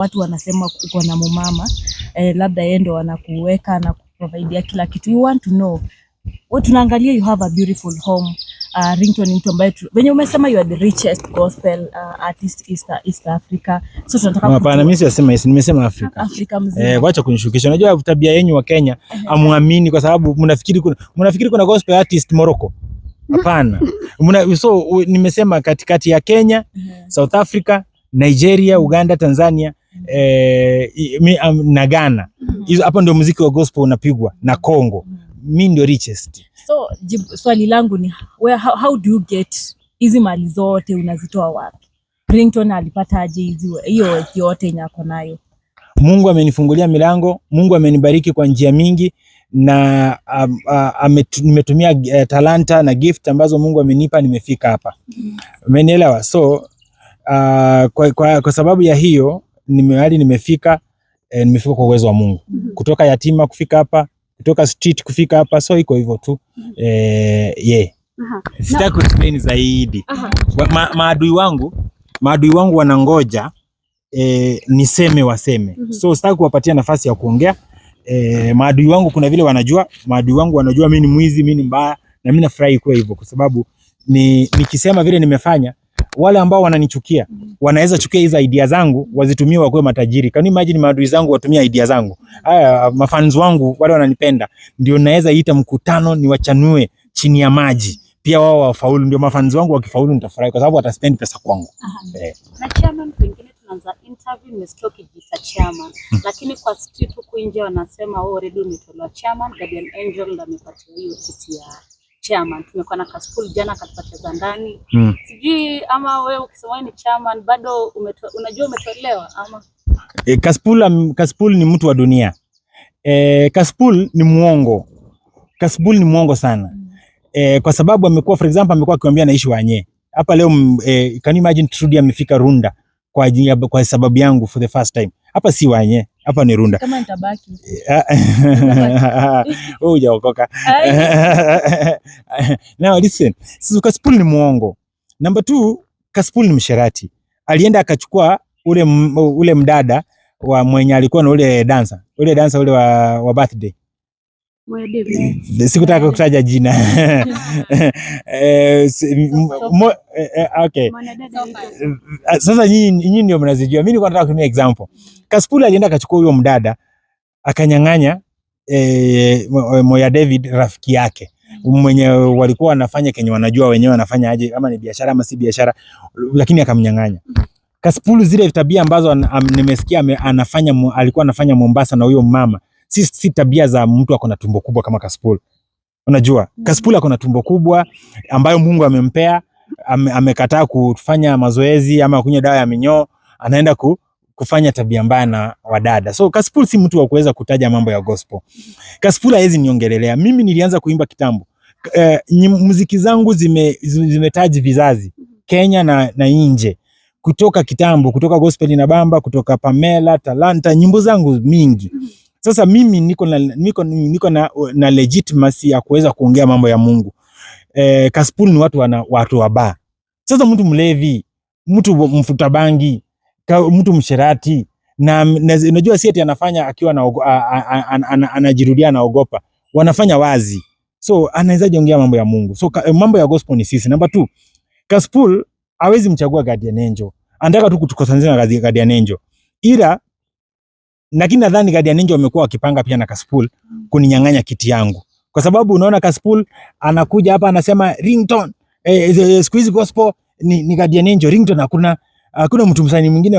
Watu wanasema uko na mumama, labda yeye ndo wanakuweka na kuprovidea kila kitu. You want to know. Tunaangalia you have a beautiful home. Ringtone ni mtu ambaye venye umesema you are the richest gospel artist East Africa. So tunataka hapana, mimi siyasema hivi, nimesema Afrika. Afrika mzima. Wacha kunishukisha. Unajua tabia yenu wa Kenya amuamini kwa sababu mnafikiri kuna gospel artist Morocco. Hapana. So nimesema katikati ya Kenya, South Africa, Nigeria, Uganda, Tanzania, na Ghana. Hizo hapo ndio muziki wa gospel unapigwa, na Congo. Mimi ndio richest. So swali langu ni how do you get hizi mali zote, unazitoa wapi? Ringtone alipata aje hiyo yote nyako nayo? Mungu amenifungulia milango, Mungu amenibariki kwa njia mingi, na nimetumia talanta na gift ambazo Mungu amenipa, nimefika hapa. Umenielewa? So kwa sababu ya hiyo nimefika kwa uwezo wa Mungu. Kutoka yatima kufika hapa, kutoka street kufika hapa, so iko hivyo tu. Sitaki kuexplain zaidi. Maadui wangu wanangoja niseme waseme. So sitaki kuwapatia nafasi ya kuongea. Maadui wangu kuna vile wanajua, mimi ni mwizi, mimi ni mbaya, na mimi nafurahi kwa hivyo kwa sababu nikisema vile nimefanya, wale ambao wananichukia wanaweza chukia hizo idea zangu wazitumie wakuwe matajiri. Can you imagine maadui zangu watumia idea zangu? Mafans wangu wale wananipenda ndio naweza ita mkutano niwachanue chini ya maji, pia wao wafaulu. Ndio mafans wangu wakifaulu nitafurahi kwa sababu wataspend pesa kwangu. Na chairman, pengine tunaanza interview, nimesikia kijita chairman, lakini kwa street huko nje wanasema already umetolewa chairman, guardian angel ndio amepatia hiyo kiti ya chairman. Tumekuwa na Kaspool jana akatupata ndani. Sijui ama wewe ukisema ni chairman bado unajua umetolewa ama? Kaspool ni mtu wa dunia. Kaspool ni muongo. Kaspool ni muongo sana. Kwa sababu amekuwa, for example, amekuwa akiambia naishi Wanye. Hapa leo can you imagine Trudy amefika Runda kwa sababu yangu for the first time. Hapa si Wanye, hapa ni Runda. Kama nitabaki. Wewe hujaokoka. Now listen, Kaspool ni muongo. Number 2, Kaspool ni msherati. Alienda akachukua ule mdada wa mwenye alikuwa na ule dancer wa birthday. Sikutaka kutaja jina. Okay. Sasa nyinyi ndio mnazijua. Mimi nilikuwa nataka kutumia example. Kaspool alienda akachukua huyo mdada akanyang'anya Moya David rafiki yake mwenye walikuwa wanafanya kenye wanajua wenyewe wanafanya aje, kama ni biashara ama si biashara, lakini akamnyang'anya. Kaspool zile tabia ambazo nimesikia alikuwa anafanya Mombasa na huyo mama, si tabia za mtu akona tumbo kubwa kama Kaspool. Unajua, Kaspool akona tumbo kubwa ambayo Mungu amempea, amekataa kufanya mazoezi ama kunywa dawa ya minyoo, anaenda kufanya tabia mbaya na wadada. So Kaspool si mtu wa kuweza kutaja mambo ya gospel. Kaspool hawezi niongelelea. Mimi nilianza kuimba kitambo. Muziki zangu zimetaji vizazi Kenya na nje. Kutoka kitambo, kutoka gospel na bamba, kutoka Pamela, Talanta, nyimbo zangu mingi. Sasa mimi niko na legitimacy ya kuweza kuongea mambo ya Mungu. Kaspool ni watu wa bar. Sasa mtu mlevi, mtu mfuta bangi, mtu msherati, na unajua si eti anafanya akiwa anajirudia anaogopa. Wanafanya wazi. So anaweza jiongea mambo ya Mungu. So mambo ya gospel ni sisi. Number 2, Kaspool hawezi mchagua guardian angel. Anataka tu kutukosanzana na guardian angel. Lakini nadhani guardian angel wamekuwa wakipanga pia na Kaspool kuninyang'anya kiti yangu. Kwa sababu unaona Kaspool anakuja hapa anasema Ringtone, squeeze gospel ni guardian angel. Ringtone hakuna mtu msanii mwingine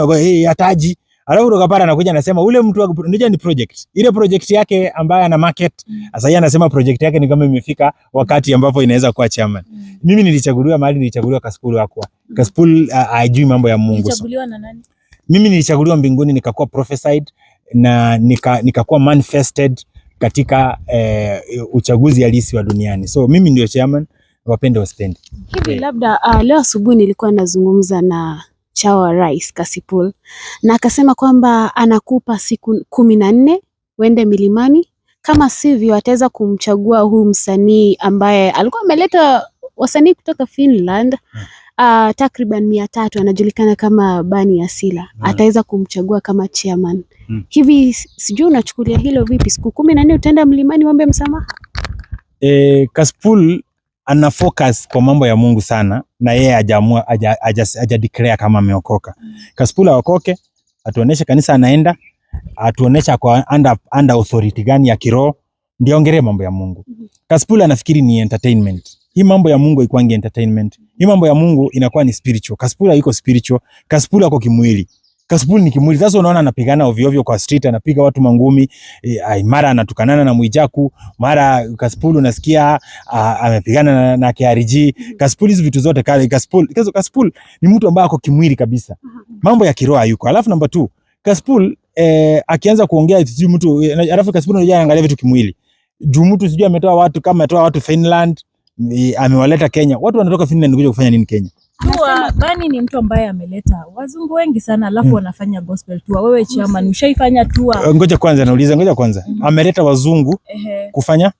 ataji. Alafu kutoka pale anakuja anasema ule mtu unajua ni project. Ile project yake ambayo ana market. Sasa yeye anasema project yake ni kama imefika wakati ambapo inaweza kuwa chairman. Mimi nilichaguliwa Kaspool hakuwa. Kaspool hajui mambo ya Mungu. Nilichaguliwa na nani? Mimi nilichaguliwa mbinguni, nikakuwa prophesied na nikakuwa manifested katika uchaguzi halisi wa duniani. So mimi ndio chairman, wapende waspendi. Hivi labda leo asubuhi nilikuwa nazungumza na chawa Rais Kaspool na akasema kwamba anakupa siku 14 uende milimani, kama sivyo ataweza kumchagua huu msanii ambaye alikuwa ameleta wasanii kutoka Finland takriban 300 anajulikana kama Bani Asila ataweza kumchagua kama chairman. Hivi sijui unachukulia hilo vipi? Siku 14 utaenda mlimani uombe msamaha? Kaspool ana focus kwa mambo ya Mungu sana, na yeye hajaamua haja declare kama ameokoka. Kaspool aokoke, atuoneshe kanisa anaenda, atuonesha kwa under authority gani ya kiroho, ndio ongelee mambo ya Mungu. Kaspool anafikiri ni entertainment. Hii mambo ya Mungu haikuangi entertainment. Hii mambo ya Mungu inakuwa ni spiritual. Kaspool hayuko spiritual, Kaspool ako kimwili. Kaspool ni kimwili. Sasa unaona anapigana ovyo ovyo kwa street, anapiga watu mangumi, mara anatukanana na Mwijaku, mara Kaspool unasikia amepigana na KRG. Kaspool hizo vitu zote Kaspool ni mtu ambaye ako kimwili kabisa. Mambo ya kiroho hayuko. Alafu number 2, Kaspool akianza kuongea sijui mtu, alafu Kaspool unajua anaangalia vitu kimwili. Juu mtu sijui ametoa watu Finland, amewaleta Kenya. Watu wanatoka Finland kuja kufanya nini Kenya? Bani ni mtu ambaye ameleta wazungu wengi sana, alafu wanafanya gospel tour. Wewe chairman ushaifanya tour? Ngoja kwanza. Ameleta wazungu kufanya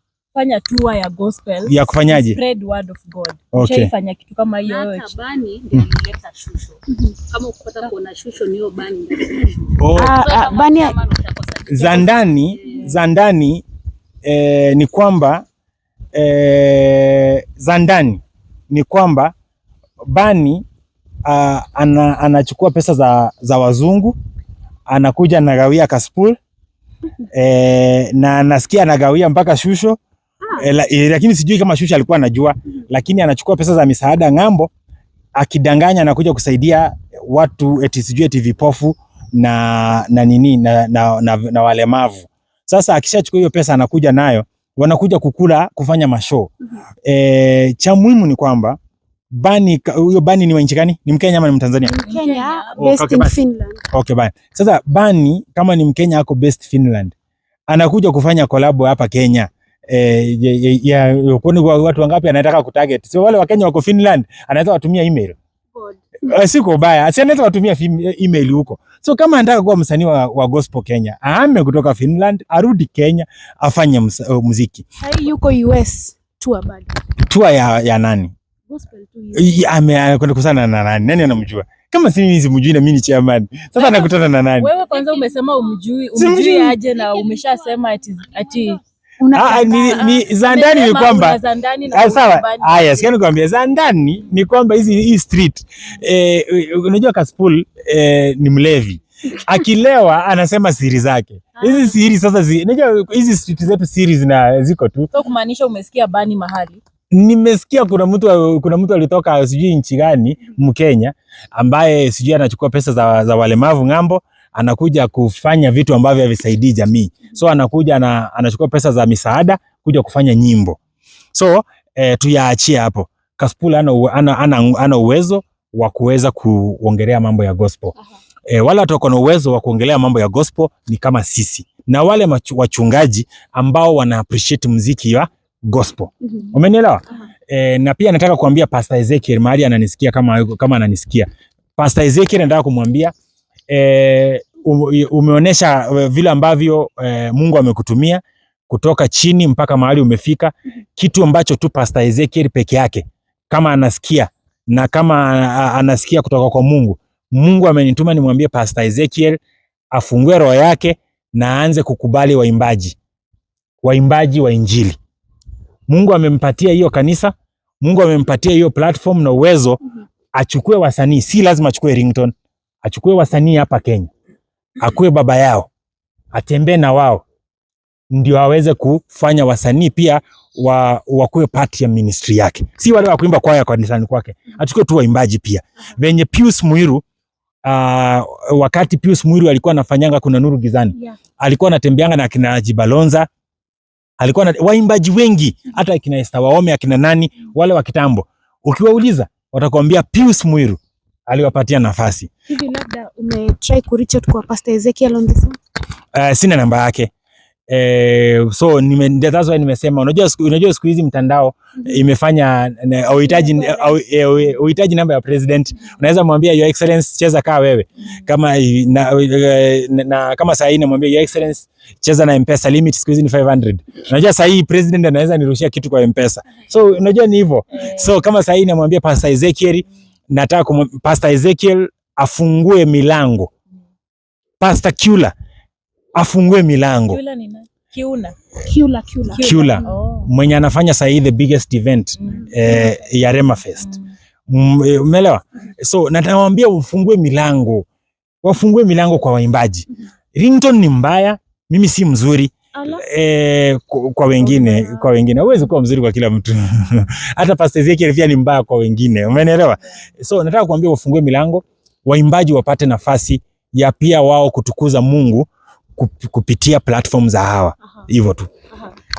tour ya gospel. Ya kufanyaje? Spread word of God. Ushaifanya kitu kama hiyo wewe? Hata Bani ndiye alileta shusho. Kama ukipata kuona shusho ni hiyo Bani. Bani za ndani ni kwamba Bani anachukua pesa za wazungu, anakuja anagawia Kaspool, na nasikia anagawia mpaka shusho, lakini sijui kama shusho alikuwa anajua, lakini anachukua pesa za misaada ng'ambo, akidanganya anakuja kusaidia watu eti vipofu na nini na walemavu. Sasa akishachukua hiyo pesa anakuja nayo, wanakuja kufanya mashow. Cha muhimu ni kwamba huyo Bani ni wa nchi gani? Ni Mkenya ama ni Mtanzania? Mkenya, based in Finland. Okay, Bani. Sasa Bani kama ni Mkenya ako based Finland, anakuja kufanya collab hapa Kenya. Watu wangapi anataka kutarget? So wale wa Kenya wako Finland, anaweza watumia email. Siko baya. Si anaweza watumia email huko. So kama anataka kuwa msanii wa gospel Kenya, ahame kutoka Finland, arudi Kenya, afanye muziki. Hai yuko US tour bado. Tour ya nani? Gospel tour. Amekwenda kusana na nani? Nani anamjua? Kama si mimi simjui na mimi ni chairman. Sasa anakutana na nani? Wewe kwanza umesema umjui aje na umeshasema ati ni za ndani ni kwamba sawa. Haya, sikia nikwambia za ndani ni kwamba hii street unajua Kaspool ni mlevi. Akilewa anasema siri zake. Hizi siri sasa unajua hizi street zetu siri ziko tu. So kumaanisha umesikia Bani mahali? Nimesikia kuna mtu alitoka sijui nchi gani Mkenya ambaye sijui anachukua pesa za walemavu ng'ambo, anakuja kufanya vitu ambavyo havisaidii jamii. So anakuja anachukua pesa za misaada kuja kufanya nyimbo. So tuyaachie hapo. Kaspool ana uwezo wa kuweza kuongelea mambo ya gospel. Wale watu wako na uwezo wa kuongelea mambo ya gospel ni kama sisi. Na wale wachungaji ambao wana appreciate muziki wa gospel. Umenielewa? Na pia nataka kuambia Pastor Ezekiel mahali ananisikia kama ananisikia. Pastor Ezekiel nataka kumwambia umeonesha vile ambavyo Mungu amekutumia kutoka chini mpaka mahali umefika, kitu ambacho tu Pastor Ezekiel peke yake kama anasikia na kama anasikia kutoka kwa Mungu. Mungu amenituma nimwambie Pastor Ezekiel afungue roho yake na aanze kukubali waimbaji wa Injili. Mungu amempatia hiyo kanisa, Mungu amempatia hiyo platform na uwezo, achukue wasanii, si lazima achukue Ringtone, achukue wasanii hapa Kenya, akue baba yao, atembee na wao, ndio aweze kufanya wasanii pia wakuwe part ya ministry yake. Si wale wa kuimba kwaya kwa kanisani kwake, achukue tu waimbaji pia. Venye Pius Muiru, wakati Pius Muiru alikuwa anafanyanga Kuna Nuru Gizani, alikuwa anatembeanga na akina Jibalonza, alikuwa na waimbaji wengi, hata akina Esther Waome, akina nani wale wa kitambo. Ukiwauliza watakwambia Pius Muiru aliwapatia nafasi. Hivi labda umetry ku reach out kwa Pastor Ezekiel on the phone? Sina namba yake. So that's why nimesema unajua siku hizi mtandao imefanya uhitaji namba ya president. Unaweza mwambia Your Excellency cheza kaa wewe. Kama kama saa hii namwambia Your Excellency cheza na M-Pesa, limit siku hizi ni 500. Unajua saa hii president anaweza nirushia kitu kwa M-Pesa. So unajua ni hivyo. So kama saa hii namwambia Pastor Ezekiel nataka Pastor Ezekiel afungue milango. Pastor Kula afungue milango. Kula ni nani? Kiuna. Kula. Mwenye anafanya sasa the biggest event ya Rema Fest. Umeelewa? So natawaambia ufungue milango. Wafungue milango kwa waimbaji. Ringtone ni mbaya, mimi si mzuri. Kwa wengine huwezi kuwa mzuri kwa kila mtu. Hata Pastor Ezekiel pia ni mbaya kwa wengine. Umeelewa? So nataka kuambia wafungue milango, waimbaji wapate nafasi ya pia wao kutukuza Mungu kupitia platform za hawa. Hivyo tu.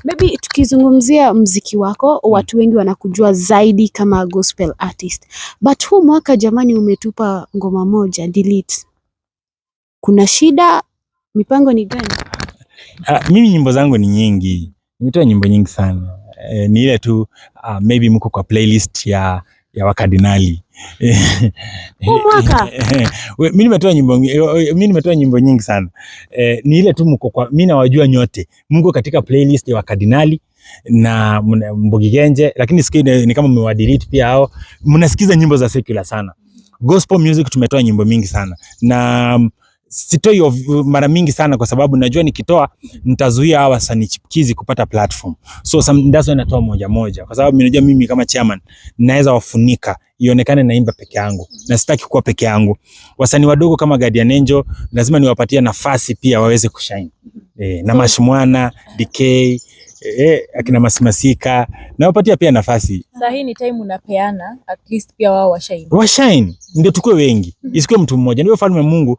Maybe tukizungumzia mziki wako, watu wengi wanakujua zaidi kama gospel artist. But huu mwaka jamani umetupa ngoma moja, delete. Kuna shida? Mipango ni gani? Mimi nyimbo zangu ni nyingi. Nimetoa nyimbo nyingi sana. Ni ile tu maybe mko kwa playlist ya wakardinali. Huu mwaka? Mimi nimetoa nyimbo nyingi sana. Ni ile tu mko kwa, mimi nawajua nyote. Mko katika playlist ya wakardinali na Mbogi Genje, lakini sikii ni kama mmewadelete pia hao. Mnasikiza nyimbo za secular sana. Gospel music tumetoa nyimbo mingi sana. Na sitoi mara mingi sana kwa sababu najua nikitoa nitazuia hawa wasanii chipukizi kupata platform. So that's why natoa moja kwa sababu ninajua mimi kama chairman naweza wafunika ionekane naimba peke yangu na sitaki kuwa peke yangu. Wasanii wadogo kama Guardian Angel lazima niwapatie nafasi pia waweze kushine. Na Mashmwana, DK, akina Masimasika nawapatia pia nafasi. Sasa hii ni time unapeana at least pia wao washine. Washine ndio tukue wengi. Isikuwe mtu mmoja. Ndio ufalme Mungu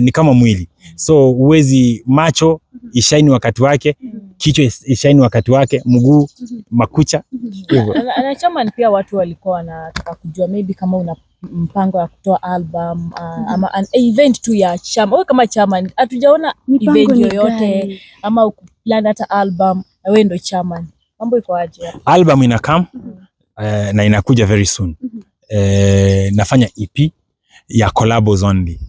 ni kama mwili. So uwezi macho ishine wakati wake, kichwa ishine wakati wake, mguu, makucha. Hivyo. Na chama pia watu walikuwa wanataka kujua maybe kama una mpango wa kutoa album ama an event tu ya chama. Wewe kama chama hatujaona event yoyote ama plan hata album na wewe ndio chama. Mambo iko aje? Album ina come na inakuja very soon. Nafanya EP ya collabos only.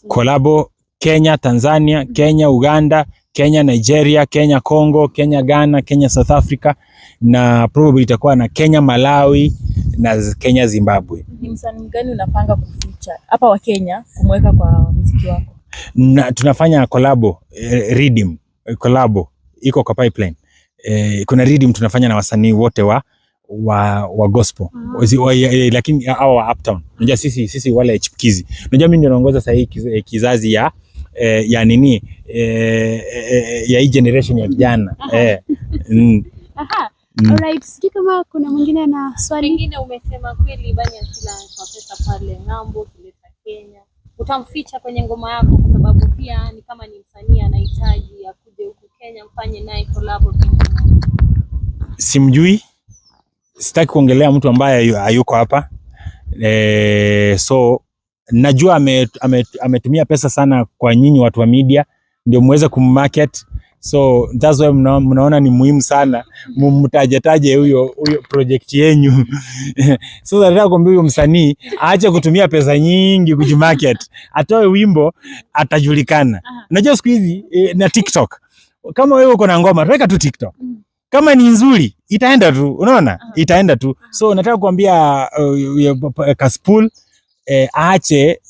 Collabo Kenya, Tanzania, Kenya, Uganda, Kenya, Nigeria, Kenya, Congo, Kenya, Ghana, Kenya, South Africa na probably itakuwa na Kenya, Malawi na Kenya, Zimbabwe. Ni msanii gani unapanga kuficha hapa wa Kenya kumweka kwa muziki wako? Tunafanya collabo, rhythm collabo iko kwa pipeline. Kuna rhythm tunafanya na wasanii wote wa gospel. Lakini hao wa uptown. Unajua sisi wale chipukizi. Unajua mimi ndio naongoza sasa hii kizazi ya nini ya hii generation ya vijana. Alright, siki kama kuna mwingine na swali lingine. Umesema kweli Bani Asila kwa pesa pale ng'ambo kuleta Kenya. Utamficha kwenye ngoma yako kwa sababu pia ni kama ni msanii anahitaji akuje huku Kenya mfanye naye collab. Simjui. Sitaki kuongelea mtu ambaye hayuko hapa. So najua ametumia pesa sana kwa nyinyi watu wa media ndio muweze kummarket. So that's why mnaona ni muhimu sana mtajetaje huyo project yenu. So nataka kuambia huyo msanii aache kutumia pesa nyingi kujimarket. Atoe wimbo atajulikana. Unajua siku hizi na TikTok. Kama wewe uko na ngoma, weka tu TikTok. Kama ni nzuri itaenda tu, unaona? Itaenda tu. So nataka kuambia Kaspool aache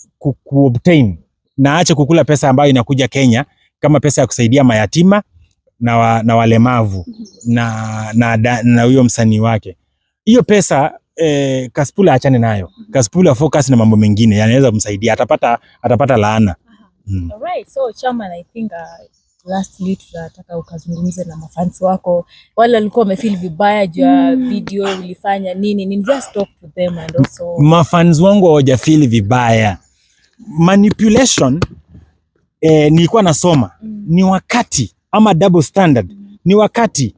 kuobtain na aache kukula pesa ambayo inakuja Kenya kama pesa ya kusaidia mayatima na walemavu na huyo msanii wake. Hiyo pesa Kaspool aachane nayo. Kaspool focus na mambo mengine yanaweza kumsaidia, atapata laana. Alright, so Chairman, I think lastly tunataka ukazungumze na mafans wako wale walikuwa wamefeel vibaya juu ya video ulifanya nini, just talk to them. And also mafans wangu hawajafeel vibaya. Manipulation nilikuwa nasoma ni wakati ama double standard ni wakati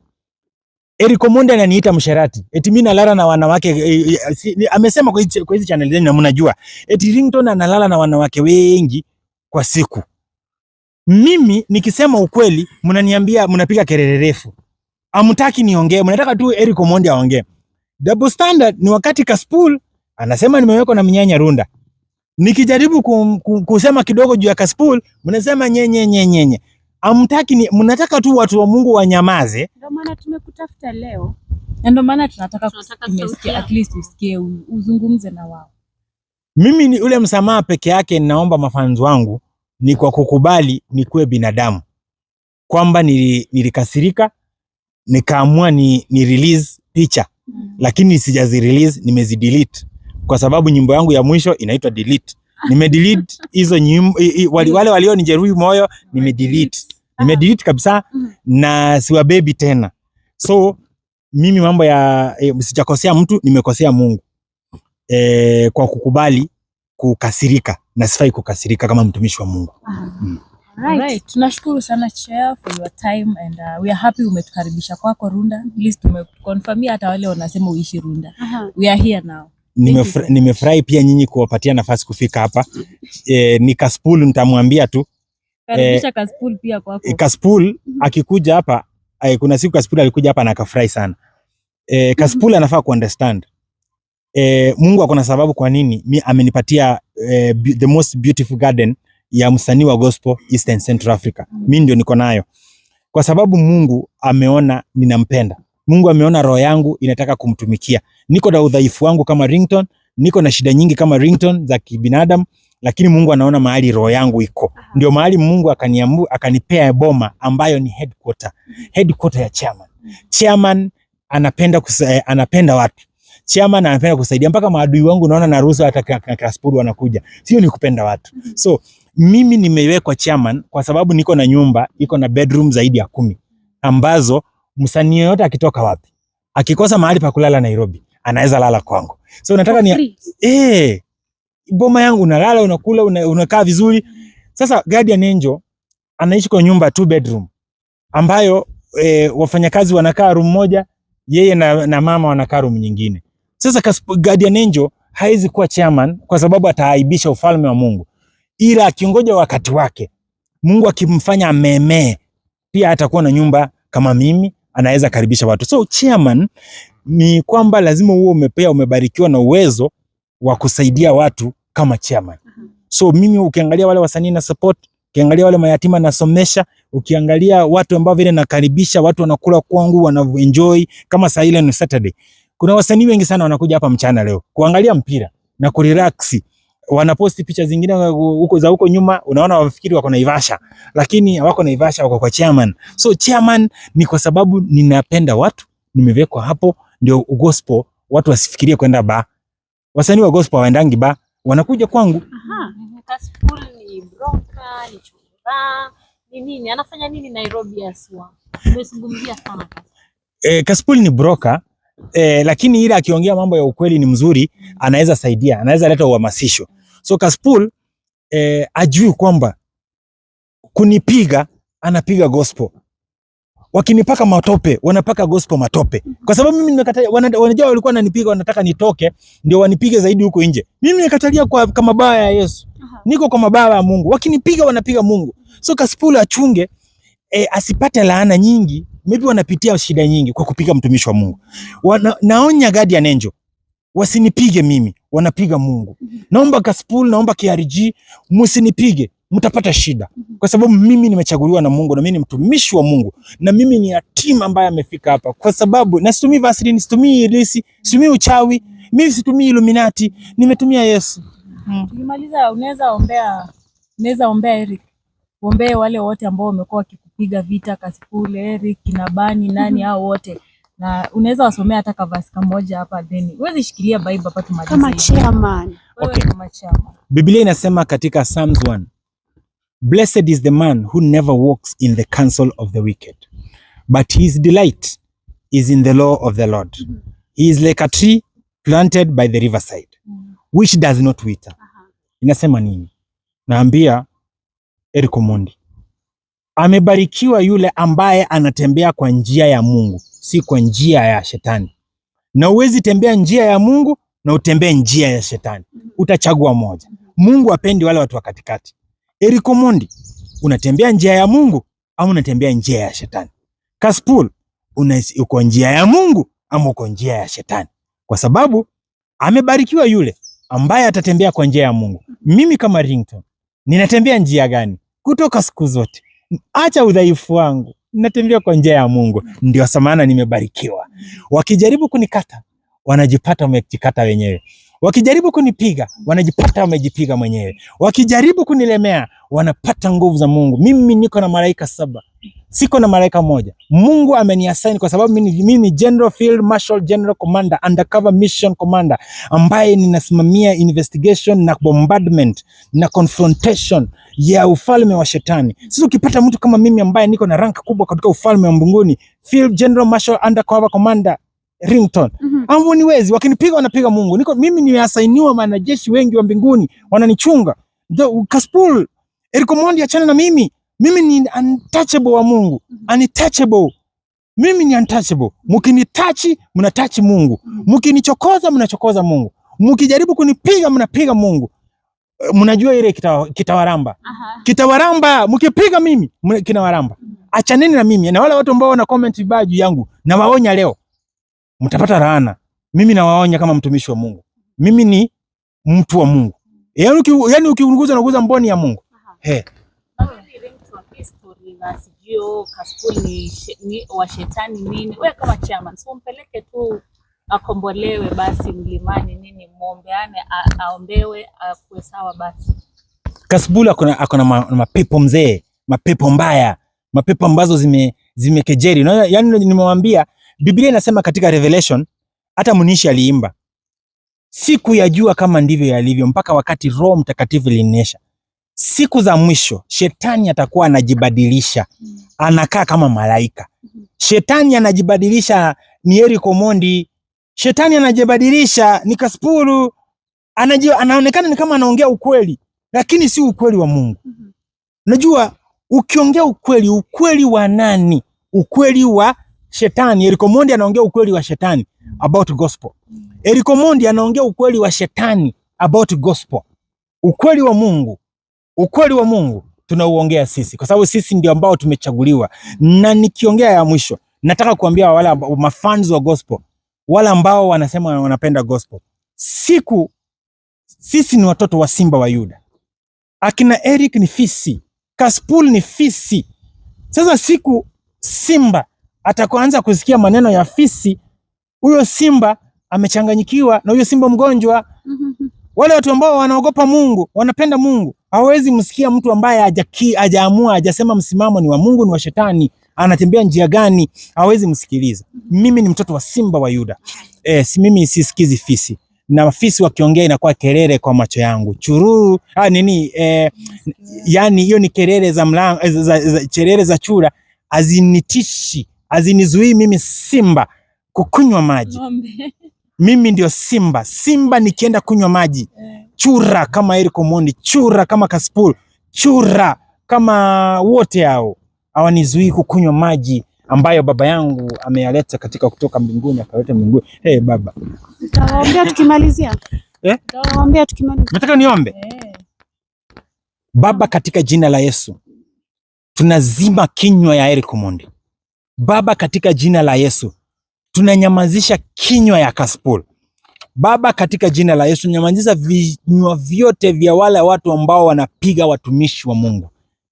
Eric Omondi ananiita msherati eti mimi nalala na wanawake amesema kwa hizi channel zenu na mnajua eti Ringtone analala na wanawake wengi kwa siku. Mimi nikisema ukweli mnaniambia mnapiga kelele refu. Hamtaki niongee, mnataka tu Eric Omondi aongee. Double standard ni wakati Kaspool anasema nimewekwa na mnyanya Runda. Nikijaribu kusema kidogo juu ya Kaspool mnasema nyenye. Hamtaki mnataka tu watu wa Mungu wanyamaze. Ndio maana tumekutafuta leo. Ndio maana tunataka at least usikie uzungumze na wao. Mimi ni ule msamaha peke yake ninaomba mafans wangu ni kwa kukubali nikuwe binadamu. Kwamba nilikasirika, nikaamua ni release picha. Lakini sijazi release, nimezidelete. Kwa sababu nyimbo yangu ya mwisho inaitwa delete. Nimedelete hizo nyimbo, wale walionijeruhi moyo, nimedelete. Nimedelete kabisa na siwabebi tena. So mimi mambo ya sijakosea mtu, nimekosea Mungu. Kwa kukubali kukasirika, na sifai kukasirika kama mtumishi wa Mungu. Right. Tunashukuru sana Chair for your time and we are happy umetukaribisha kwako Runda. At least tumeconfirmia hata wale wanasema uishi Runda. We are here now. Nimefurahi pia nyinyi kuwapatia nafasi kufika hapa. Ni Kaspul nitamwambia tu. Karibisha Kaspul pia kwako. Kaspul akikuja hapa, kuna siku Kaspul alikuja hapa na akafurahi sana. Kaspul anafaa kuunderstand. Mungu akona sababu kwa nini mimi amenipatia the most beautiful garden ya msanii wa gospel Eastern Central Africa. Mimi ndio niko nayo. Kwa sababu Mungu ameona ninampenda. Mungu ameona roho yangu inataka kumtumikia. Niko na udhaifu wangu kama Ringtone, niko na shida nyingi kama Ringtone za kibinadamu, lakini Mungu anaona mahali roho yangu iko. Ndio mahali Mungu akanipea boma ambayo ni headquarter ya chairman. Chairman anapenda watu. Chairman anapenda kusaidia mpaka maadui wangu naona na ruhusa hata Kaspuru wanakuja. Sio ni kupenda watu. So mimi nimewekwa chairman kwa sababu niko na nyumba, iko na bedroom zaidi ya 10 ambazo msanii yote akitoka wapi, akikosa mahali pa kulala Nairobi, anaweza lala kwangu. So nataka boma yangu unalala, unakula, unakaa vizuri. Sasa Guardian Angel anaishi kwa nyumba 2 bedroom ambayo wafanyakazi wanakaa room moja, yeye na mama wanakaa room nyingine. Sasa Guardian Angel haizi kuwa chairman kwa sababu ataaibisha ufalme wa Mungu. Ila akiongoja wakati wake, Mungu akimfanya amemee, pia atakuwa na nyumba kama mimi, anaweza karibisha watu. So chairman ni kwamba lazima uwe umebarikiwa na uwezo wa kusaidia watu kama chairman. So mimi ukiangalia wale wasanii na support, ukiangalia wale mayatima nasomesha, ukiangalia watu ambao vile nakaribisha, watu wanakula kwangu, wanaenjoy kama saa ile ni Saturday. Kuna wasanii wengi sana wanakuja hapa mchana leo kuangalia mpira na kurelax. Wanaposti picha zingine huko nyuma, unaona wafikiri wako Naivasha, lakini hawako Naivasha, wako kwa chairman. So chairman ni kwa sababu ninapenda watu, nimewekwa hapo ndio gospel watu wasifikirie kwenda ba. Wasanii wa gospel waendangi ba, wanakuja kwangu. Kaspul ni broker, ni chura, ni nini? Anafanya nini Nairobi aswa? Umezungumzia sana. Kaspul ni broker, lakini ile akiongea mambo ya ukweli ni mzuri, anaweza saidia, anaweza leta uhamasisho. So Kaspul ajui kwamba kunipiga anapiga gospel. Wakinipaka matope, wanapaka gospel matope. Kwa sababu mimi nimekataa, wanajua walikuwa wananipiga, wanataka nitoke ndio wanipige zaidi huko nje. Mimi nikatalia kwa kama baba ya Yesu. Niko kwa mababa ya Mungu. Wakinipiga wanapiga Mungu. So Kaspul achunge asipate laana nyingi. Maybe wanapitia shida nyingi kwa kupiga mtumishi wa Mungu. Naonya Guardian Angel, wasinipige mimi, wanapiga Mungu. Naomba Kaspul, naomba KRG, msinipige, mtapata shida. Kwa sababu mimi nimechaguliwa na Mungu na mimi ni mtumishi wa Mungu. Na mimi ni yatima ambaye amefika hapa. Kwa sababu na situmii Vaseline, situmii ilisi, situmii uchawi, mimi situmii Illuminati, nimetumia Yesu. Tukimaliza unaweza ombea Eric. Ombee wale wote ambao wamekuwa wakikupiga vita, Kaspul, Eric, Kinabani, nani hao wote. Na unaweza wasomea hata kavasi kamoja hapa deni. Huwezi shikilia Bible hapa tumalize. Kama chairman. Okay. Kama chairman. Biblia inasema katika Psalms 1, Blessed is the man who never walks in the counsel of the wicked, but his delight is in the law of the Lord. He is like a tree planted by the riverside, which does not wither. Inasema nini? Naambia Eric Omondi, amebarikiwa yule ambaye anatembea kwa njia ya Mungu, si kwa njia ya shetani. Na uwezi tembea njia ya Mungu na utembee njia ya shetani. Utachagua moja. Mungu hapendi wale watu wa katikati. Eric Omondi, unatembea njia ya Mungu au unatembea njia ya shetani? Kaspul, uko njia ya Mungu ama uko njia ya shetani? Kwa sababu amebarikiwa yule ambaye atatembea kwa njia ya Mungu. Mimi kama Ringtone, ninatembea njia gani? Kutoka siku zote. Acha udhaifu wangu. Ninatembea kwa njia ya Mungu. Ndio maana nimebarikiwa. Wakijaribu kunikata, wanajipata wamejikata wenyewe. Wakijaribu kunipiga, wanajipata wamejipiga mwenyewe. Wakijaribu kunilemea, wanapata nguvu za Mungu. Mimi niko na malaika 7. Siko na malaika moja. Mungu ameniassign kwa sababu mimi ni General Field Marshal General Commander, Undercover Mission Commander, ambaye ninasimamia investigation na bombardment na confrontation ya ufalme wa shetani. Sasa ukipata mtu kama mimi ambaye niko na rank kubwa katika ufalme wa mbinguni, Field General Marshal Undercover Commander Ringtone, ambao ni wezi, wakinipiga wanapiga Mungu. Mimi nimeassigniwa wanajeshi wengi wa mbinguni wananichunga. Kaspul, Erikomondi achana na mimi. Mimi ni untouchable wa Mungu. Untouchable. Mimi ni untouchable. Mkinitachi, mnatachi Mungu. Mkinichokoza, mnachokoza Mungu. Mkijaribu kunipiga, mnapiga Mungu. Mnajua ile kitawaramba. Kitawaramba, mkipiga mimi, kinawaramba. Achaneni na mimi. Na wale watu ambao wana comment vibaya juu yangu, na waonya leo, mtapata laana. Mimi nawaonya kama mtumishi wa Mungu. Mimi ni mtu wa Mungu. Yaani ukiunguza unaguza mboni ya Mungu. Na sijio Kaspul ni wa shetani nini. Wewe kama chairman, so mpeleke tu akombolewe basi mlimani nini, muombeane, aombewe, akuwe sawa basi. Kaspul akona mapepo mzee, mapepo mbaya, mapepo ambazo zimekejeri. Yaani nimewambia Biblia inasema katika Revelation, hata Munishi aliimba, siku ya jua kama ndivyo yalivyo, mpaka wakati Roho Mtakatifu alinyesha. Siku za mwisho shetani atakuwa anajibadilisha, anakaa kama malaika. Shetani anajibadilisha ni Erikomondi, shetani anajibadilisha ni Kaspulu, anaonekana ni kama anaongea ukweli, lakini si ukweli wa Mungu. Najua ukiongea ukweli wa nani? Ukweli wa shetani. Erikomondi anaongea ukweli wa shetani about gospel. Erikomondi anaongea ukweli wa shetani about gospel. Ukweli wa Mungu, ukweli wa Mungu tunauongea sisi, kwa sababu sisi ndio ambao tumechaguliwa. Na nikiongea ya mwisho, nataka kuambia wale mafans wa gospel, wale ambao wanasema wanapenda gospel, sisi ni watoto wa simba wa Yuda. Akina Eric ni fisi, Kaspul ni fisi. Sasa siku simba atakoanza kusikia maneno ya fisi, huyo simba amechanganyikiwa na huyo simba mgonjwa. Wale watu ambao wanaogopa Mungu, wanapenda Mungu, hawezi msikia mtu ambaye hajaamua, hajasema msimamo ni wa Mungu ni wa shetani, anatembea njia gani, hawezi msikiliza. Mimi ni mtoto wa simba wa Yuda. Mimi sisikizi fisi. Na fisi wakiongea inakuwa kelele kwa macho yangu. Chururu, yani hiyo ni kelele za mlango, kelele za chura, azinitishi, azinizuii mimi simba kukunywa maji. Mimi ndio simba. Simba nikienda kunywa maji. Chura kama Erikomondi, chura kama Kaspul, chura kama wote hao, hawanizuii kukunywa maji ambayo baba yangu ameyaleta katika kutoka mbinguni, akaleta mbinguni. Baba. Nitawaombea tukimalizia. Nitawaombea tukimalizia. Nataka niombe. Baba, katika jina la Yesu, tunazima kinywa ya Erikomondi. Baba, katika jina la Yesu, tunanyamazisha kinywa ya Kaspul. Baba, katika jina la Yesu, nyamazisha vinywa vyote vya wale watu ambao wanapiga watumishi wa Mungu.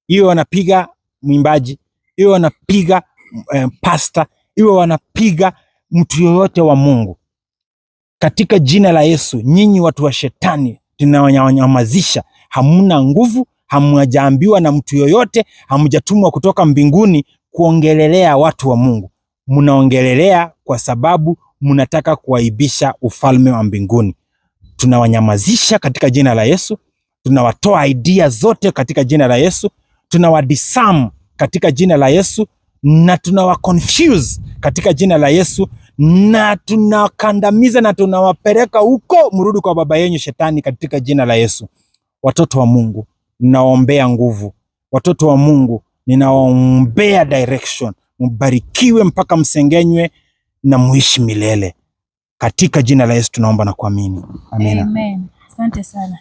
Hiyo wanapiga mwimbaji, hiyo wanapiga pasta, hiyo wanapiga mtu yoyote wa Mungu. Katika jina la Yesu, nyinyi watu wa shetani tunawanyamazisha. Hamuna nguvu, hamujaambiwa na mtu yoyote, hamujatumwa kutoka mbinguni kuongelelea watu wa Mungu. Munaongelelea kwa sababu munataka kuaibisha ufalme wa mbinguni. Tunawanyamazisha katika jina la Yesu. Tunawatoa idea zote katika jina la Yesu. Tunawadisarm katika jina la Yesu, na tunawaconfuse katika jina la Yesu, na tunakandamiza na tunawapeleka huko mrudi kwa baba yenu shetani katika jina la Yesu. Watoto wa Mungu, ninawaombea nguvu. Watoto wa Mungu, ninawaombea direction. Mbarikiwe mpaka msengenywe na muishi milele. Katika jina la Yesu tunaomba na kuamini. Amen. Amen. Asante sana.